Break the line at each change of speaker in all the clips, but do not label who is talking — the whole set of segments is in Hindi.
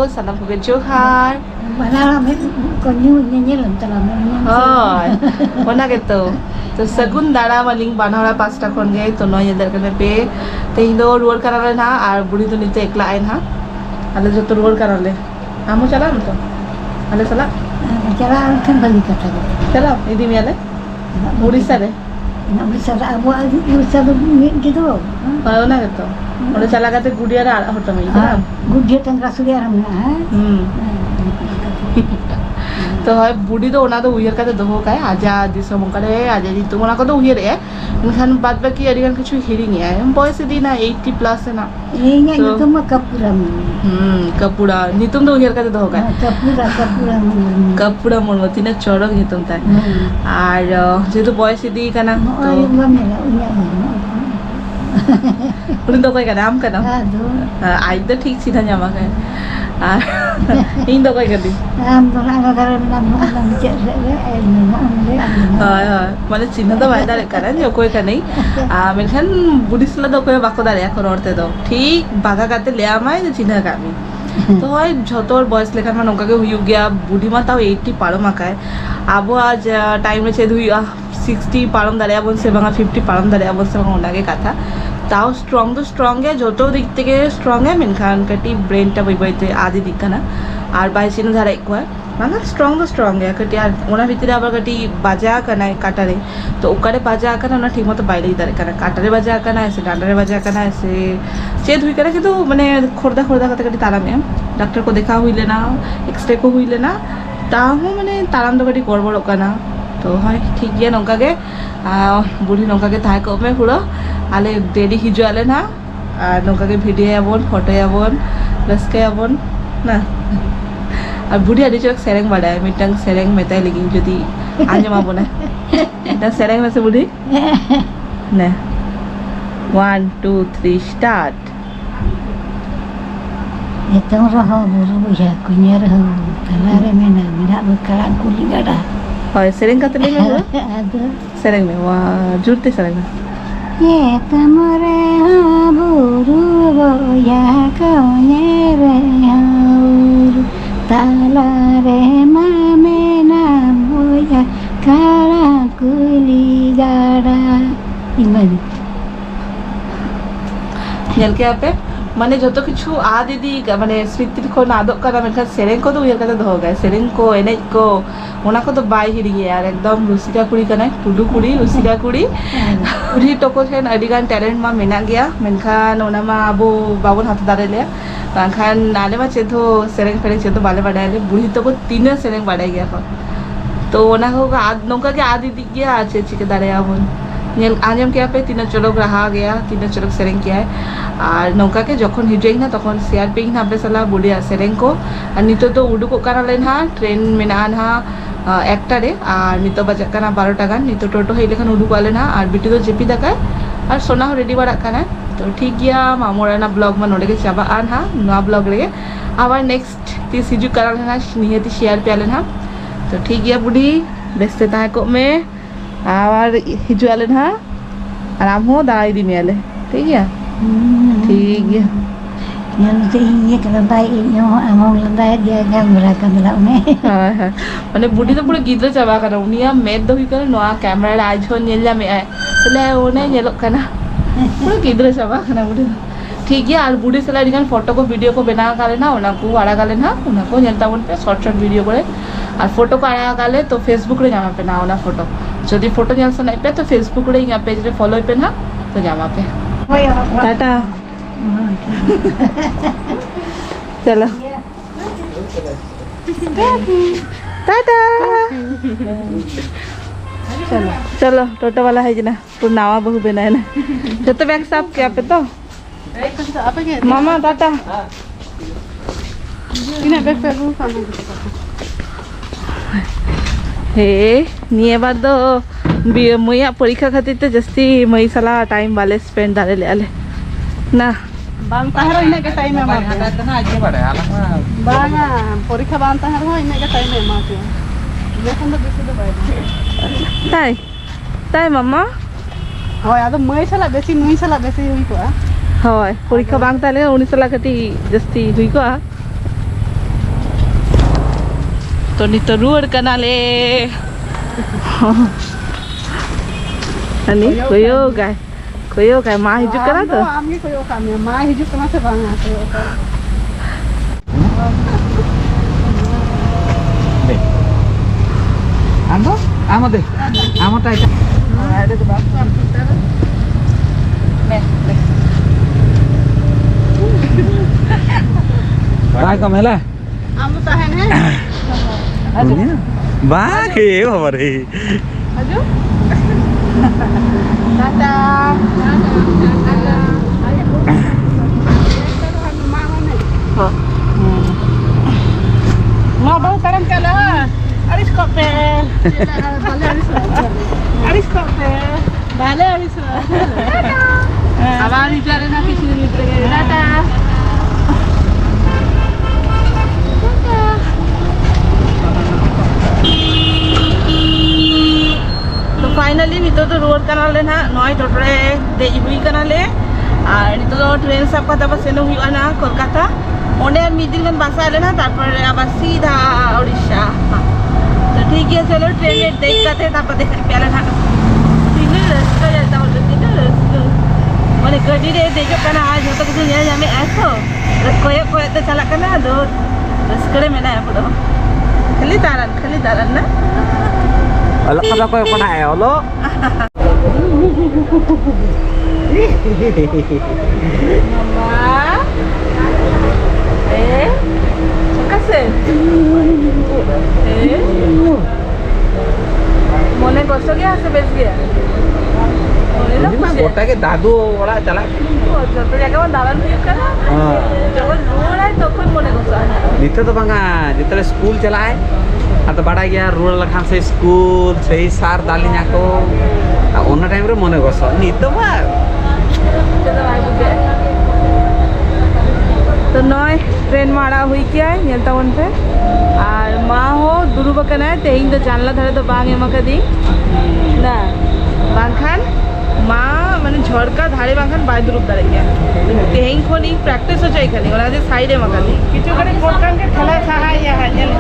sanam koge johar.
Mana konyu nyelam telam.
Hoi. Ona gitu. तो सगुन दाड़ा मालिंग बानहरा 5टा खन गए तो नय दर कने पे तेहिं दो रुवर कराले ना आर बुढ़ी तो निते एकला आइन हा आले जतो रुवर कराले आमो चला न तो आले चला
kan bali kata
चला इदी मियाले उड़ीसा रे
ना उड़ीसा अब उड़ीसा तो gitu
ना gitu ओने चला गते गुडिया रे होटो में
गुडिया तंग रसुलिया हमना
तो है बुढ़ी तो ओना तो उयर का दोहो का आजा दिसम करे आजा दी तो ओना को तो उयर है इनखान बाद बाकी अरिगन किछु हिरिंग है बॉयस दी ना 80 प्लस है ना
ये तो म कपूरम
कपूरा नितुम तो उयर का दोहो का कपूरा मोनमती ना चोरक नितुम ता আর যেহেতু বয়স दी কানা তো उन तो कोई का नाम का नाम आई तो ठीक सीधा जामा का इन तो कोई कर दी
हम तो ना करे नाम चेक रे हाय
हाय माने चिन्ह तो वायदा रे करे जो कोई का नहीं मेनखान बुढ़ीसला तो कोई बाको दारे এখন অর্থে তো ঠিক বাগা কাতে ले आमाय चिन्ह का আমি तो হয় যতর বয়স লেখার মান ওকাকে হুই গিয়া বুढ़ी मा ताও 80 पारो माकाय आबो आज टाइम रे छे दुई 60 पारम दारे आबो से बांगा 50 पारम दारे आबो से बांगा ओनागे कथा ताও स्ट्रॉंग तो स्ट्रॉंग है जो दिक থেকে स्ट्रॉंग है मेनखान कटी ब्रेन टा बइबइते आदि दिक ना আর বাইসিনো ধারা একো মানে स्ट्रॉंग तो स्ट्रॉंग है कटी আর ওনা ভিতরে আবার কটি বাজা কানা কাটারে তো ওকারে বাজা কানা না ঠিকমতো বাইরেই দাঁড়ে কানা কাটারে বাজা কানা এসে ডান্ডারে বাজা কানা এসে চেদ हुई करे কিন্তু মানে খোরদা খোরদা কথা কটি তারা में डॉक्टर को देखा हुईले ना एक्सरे को हुईले ना ताहू माने ताराम तो कटी गड़बड़ काना तो হয় ঠিক গিয়া নঙ্কাকে বুড়ি নঙ্কাকে তাই কমে পুরো आले डेडी हिजो आले ना और नौका भिडियो आबन फटो आबन रस्के आबन ना और बुढ़ी आदि चोक सेरेंग बाड़ाय मिटंग सेरेंग मेताय लगी जदी आंजम आबना एटा सेरेंग में से बुढ़ी ना 1 2 3 start
Itong raho buru ya kunya raho kalare mena mina bekalan kuli gada
होय सेरेंग का तले में
ada
सेरेंग में वाह जुरते सेरेंग में
ye tamare buru ya kunya raho talare mamena moya kalan kuli gada imani
nail के आपे माने जो तो किछु आ दीदी माने स्मृति को नादक करा मेनखान सेरेंग को तो उयर का दो गए सेरेंग को एने को ओना को तो बाय हिरी गया यार एकदम रुसिका कुड़ी कना टुडू कुड़ी रुसिका कुड़ी कुड़ी टोको छेन अडिगान टैलेंट मा मेना गया मेनखान ओना मा अबो बाबन हाथ दारे ले बाखान नाले मा चेदो सेरेंग फेरेंग चेदो बाले बाडाले बुढ़ी तो को तीन सेरेंग बाडाय गया तो ओना को आद नोका के आदि दी गया आचे चिके दारे आबन आंजम किया पे तीनों चलोक रहा गया तीनों चलोक सेरेंग किया है और नौका के जखन हिजुई ना तखन शेयर पे ना पे सला बुढ़िया सेरेंग को और नितो तो उडुको काना लेन हा ट्रेन मेना हा एकटारे और नितो बजा काना 12 टाका नितो टोटो हे लेखन उडुको आले ना और बिटी तो जेपी दाकाय और सोना हो रेडी बाड़ा काना तो ठीक गया मामोरा ना ब्लॉग में नोडे के चाबा आन हा नवा ब्लॉग रे आवर नेक्स्ट तीस हिजु काना ना नियति शेयर पे आले ना तो ठीक गया बुढ़ी बेस्ते ताय को में आवार हिजुआले ना आराम हो दाई दी मेले ठीक है
yang ये करता है यो among लंदा है dia कैमरा कमला में
हां हां माने बुढ़ी तो पूरा गिद्र चाबा करा उनिया मेद दो ही करे नोआ कैमरा रे आज हो नेला में आए तले ओने नेलो कना पूरा गिद्र चाबा कना बुढ़ी ठीक है और बुढ़ी सला दिखान फोटो को वीडियो को बना काले ना ओना को आड़ा काले ना ओना को नेलता बन पे शॉर्ट वीडियो करे और फोटो को आड़ा काले तो फेसबुक रे जामा पे ना ओना फोटो जदि फोटो नेल सना पे तो फेसबुक रे या पेज रे फॉलो पे ना तो जामा पे टाटा चलो टाटा चलो चलो टोटो वाला है जना पूरा नावा बहु बेना है ना जब तो बैग साफ क्या पे तो मामा टाटा इना बैग पे बहु खाना हे निये बाद दो मैया परीक्षा खातिर तो जस्ती मई साला टाइम वाले स्पेंड दारे ले आले ना
बांग ताहरो इने के टाइम में मार
हाता ना आजे बड़े आला
बांगा परीक्षा बांग ताहरो इने के टाइम में मार लेकिन तो बेसी तो बाय
ताई ताई मामा
होय आदो मई साला बेसी हुई को
होय परीक्षा बांग ताले 19 साला कटी जस्ती हुई को तो nito ruar kanale. Ani koyo guys ma hijuk kana to.
Ami koyo kami, ma hijuk kana se bang koyo.
Deh. Amo deh. Amo ta itu.
Ada ke bang.
Ba kom hela.
Amu tahan hai.
Ba ke babar he.
Aju. Dadah. Ma bau taran kala. Aris kope. Aris kope. Bale aris. Abar bicara na kisi litre. Dadah.
तो फाइनली नितो तो रोड कनाले ना नॉय टोटरे दे हुई कनाले और नितो तो ट्रेन सब का तब सेनो हुई ना कोलकाता ओने मिडिल गन बस आले ना तारपर अब सीधा उड़ीसा तो ठीक है चलो ट्रेन में देख करते तब देख पहले ना तीन रास्ता जाता और तीन रास्ता माने गड्डी रे देखो कना आज तो कुछ नहीं जामे ऐसो कोई तो चला कना दो रस्कड़े में ना पड़ो खाली तारन ना
Alak kada ko yung panay olo.
Mama. Kasih. Mone gosok ya sebes dia.
Kota ke dadu wala chala.
Joto jaga man dalan hidup kan? Jokon rural hai tokon mone gosok.
Nito to banga jitale school chala hai. Atau bada gaya rural lakhan se school sei sar dalinya ko. Onna time re mone goso. Nito ba.
तो नॉय ट्रेन मारा हुई क्या है नेलता वन पे और माँ हो दुरु बकना है तेहिं तो जानला धरे तो बांग एमा कदी ना बांखान माँ माने झड़का धारे बांखान बाय दुरुप धरे क्या तेहिं खोनी प्रैक्टिस हो जाए खाली और आज साइड एमा कदी
किचु करे कोटकान के खेला सहाय या है नेल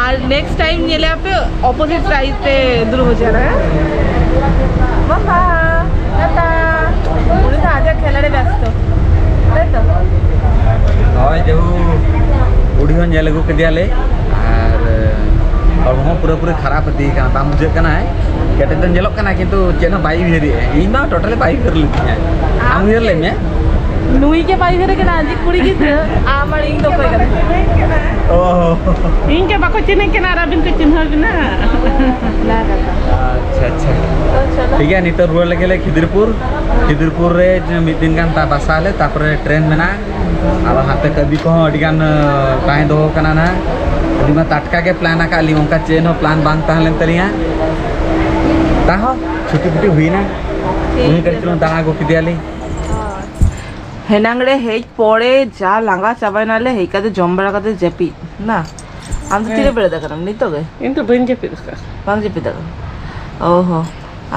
और नेक्स्ट टाइम नेले आपे ऑपोजिट साइड पे दुरु हो जा रहा है मामा टाटा उन्हें तो आजा खेला रे व्यस्त
Hoy jauh udah nyala gue kediale, और वहाँ पूरा खराब दी का बाम मुझे करना है कहते तो जेलोक करना किंतु चेना बाई भी है इन बार टोटली बाई कर लेती है हम ये ले में
नुई के बाई करे के ना जी कुड़ी की आमर इन तो कोई करे
ओह
इनके बाको चिन्ह के ना रबिन के चिन्ह बिना
ना करता
अच्छा
तो चलो
ठीक है नितर रुआ लगे ले खिदिरपुर रे मिदिन kan ta basale tapre train mena aba hatte kadi ko adigan tahe do kana na lima tatka ke plan aka li onka chain ho plan bang tahlen taliya taho chuti puti hui na uni karchilo dana go kidiali
হেনাংরে হেই পরে যা লাঙ্গা চাবাই নালে হেই কাতে জম্বরা কাতে জেপি না আমি তো তীরে বেড়ে দেখালাম নি তো গে
इनको बन के फिर उसका
বাং জেপি দেখালাম ওহো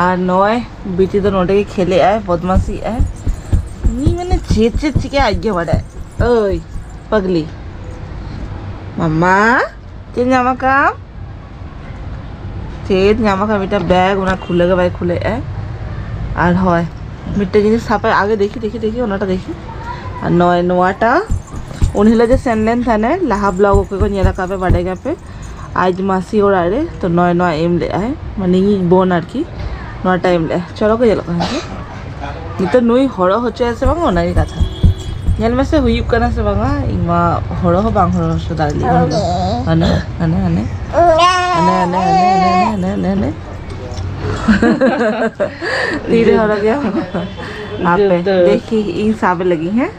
আর নয় বিটি তো নোটে খেলে আয় বদমাসি আয় নি মানে চেত চিকে আগে বাড়ে ওই পাগলি মাম্মা চেন জামা কাম চেত জামা কাম এটা ব্যাগ ওনা খুলে গে ভাই খুলে আয় আর হয় मिट्टे जिनिस छापाय आगे देखी ओनाटा देखी और नय नोआटा उन्हें जे सेनलेन थाने लाहा ब्लॉग ओके को नेला कापे बाडेगा पे आज मासी और आरे तो नय नय एम ले आए माने बोन आर की नय टाइम ले चलो को जेलो कहां नितो नुई हरो होचे आसे बांग ओनारी कथा नेल में से हुइब कना से बांगा इमा हरो हो बांग हरो सो दाली अने अने अने अने अने अने अने अने धीरे हो गया आप देखी इन साबे लगी हैं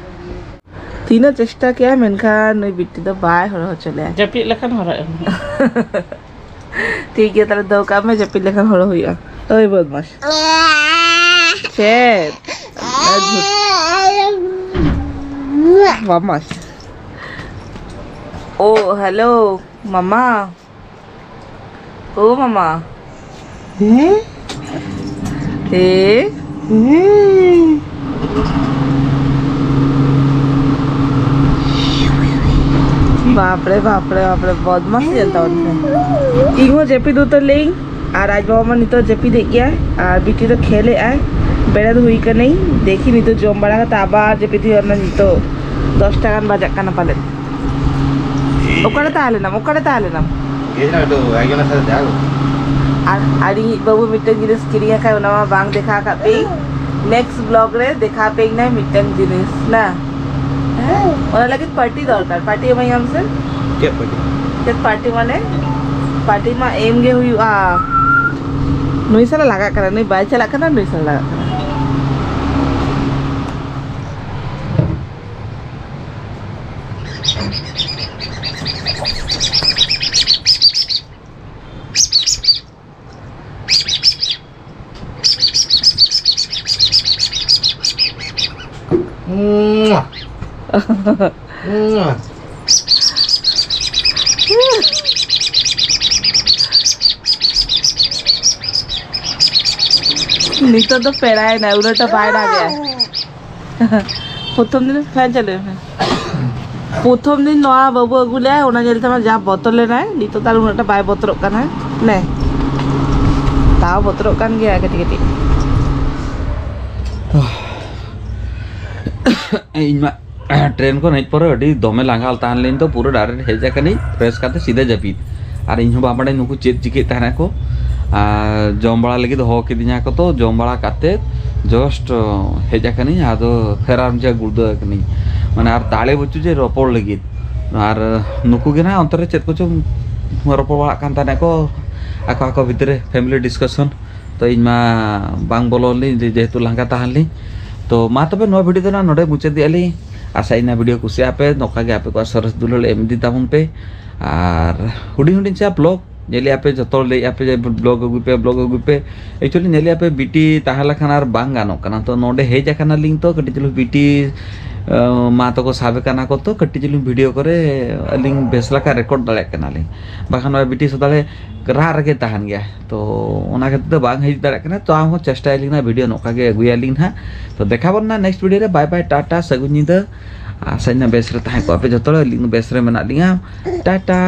तीनों चेष्टा किया मेनका नई बिट्टी तो बाय हो चले
जपी लखन हो रहा है
ठीक है ताले दो काम में जपी लखन हो हुआ ओए बदमाश चेत बदमाश ओ हेलो मामा ओ मामा बाप रे बदमाश चलता उनसे इहो जेपी दो तो लें और आज बाबा मन नितो जेपी दे गया और बिटी तो खेले आए बेड़ा तो हुई का नहीं देखी नितो जम बड़ा का आबार जेपी थी और नितो 10 টাকা বাজা কানা পালেন ওখানে তাহলে নাম
ये ना तो आगे ना सर जाओ
আর আরি বাবু মিটং জিনিস কিরিয়া খায় ওনা বাং দেখা কাপে নেক্সট ব্লগ রে দেখা পেই না মিটং জিনিস না হ্যাঁ ওনা লাগে পার্টি দরকার পার্টি এমাই আমসে
क्या पड़ी
যে পার্টি মানে পার্টি মা এম গে হুই নুই সালা লাগা কারা নুই বাই চালা কানা নুই সালা লাগা কারা নিতো তো পেরায় না উল্টা বাইরে আগে প্রথম দিন ফ্যান চালে প্রথম দিন নয়া বাবু এগুলো ওনা যেতে আমার যা বোতলে নাই নিতো তার উনাটা বাই বতরক কানা নে তাও বতরক কান গিয়া কেটে কেটে
इन ट्रेन को नहीं पर अड़ी दमे लांगाल तान लेन तो पूरा डायरेक्ट हेजा कनी फ्रेश करते सीधे जपीद और इन बाबड़े नुकु चेत चिके ताना को जम बड़ा लगी हो के दिना को तो जम बड़ा काते जस्ट हेजा कनी आदो फेराम जे गुर्दो कनी माने आर ताले बचु जे रपोड़ लगी और नुकु गे ना अंतरे चेत को रपोड़ बड़ा कान ताना को आको आको भितरे फैमिली डिस्कशन तो इनमा बांग बोलोली जेहेतु लांगा ताहली तो मा तबे नो वीडियो ना नोडे मुचे दियाली आशा इना वीडियो कुसिया पे नोका गे आपे को सरस दुलल एम दी ताबन पे और हुडी हुडी से ब्लॉग नेली आपे जतो ले आपे जे ब्लॉग अगु पे एक्चुअली नेली आपे बीटी ताहला खानार बांग गानो कना तो नोडे हे जाकना लिंक तो कटी चलो बीटी मा तो को साबे कना को तो कटी चलो वीडियो करे लिंक बेसला का रिकॉर्ड दले कना लिंक बाखान बीटी सदाले रा रगे ताहन गया तो ओना के तो बांग हेज दले कना तो आहो चेष्टा लिंग ना वीडियो नोका गे अगुया लिंग ना तो देखाबन ना नेक्स्ट वीडियो रे बाय बाय टाटा सगुनिदा आसाइना बेसरे ताहे को आपे जतो लिंक बेसरे मना लिंगा टाटा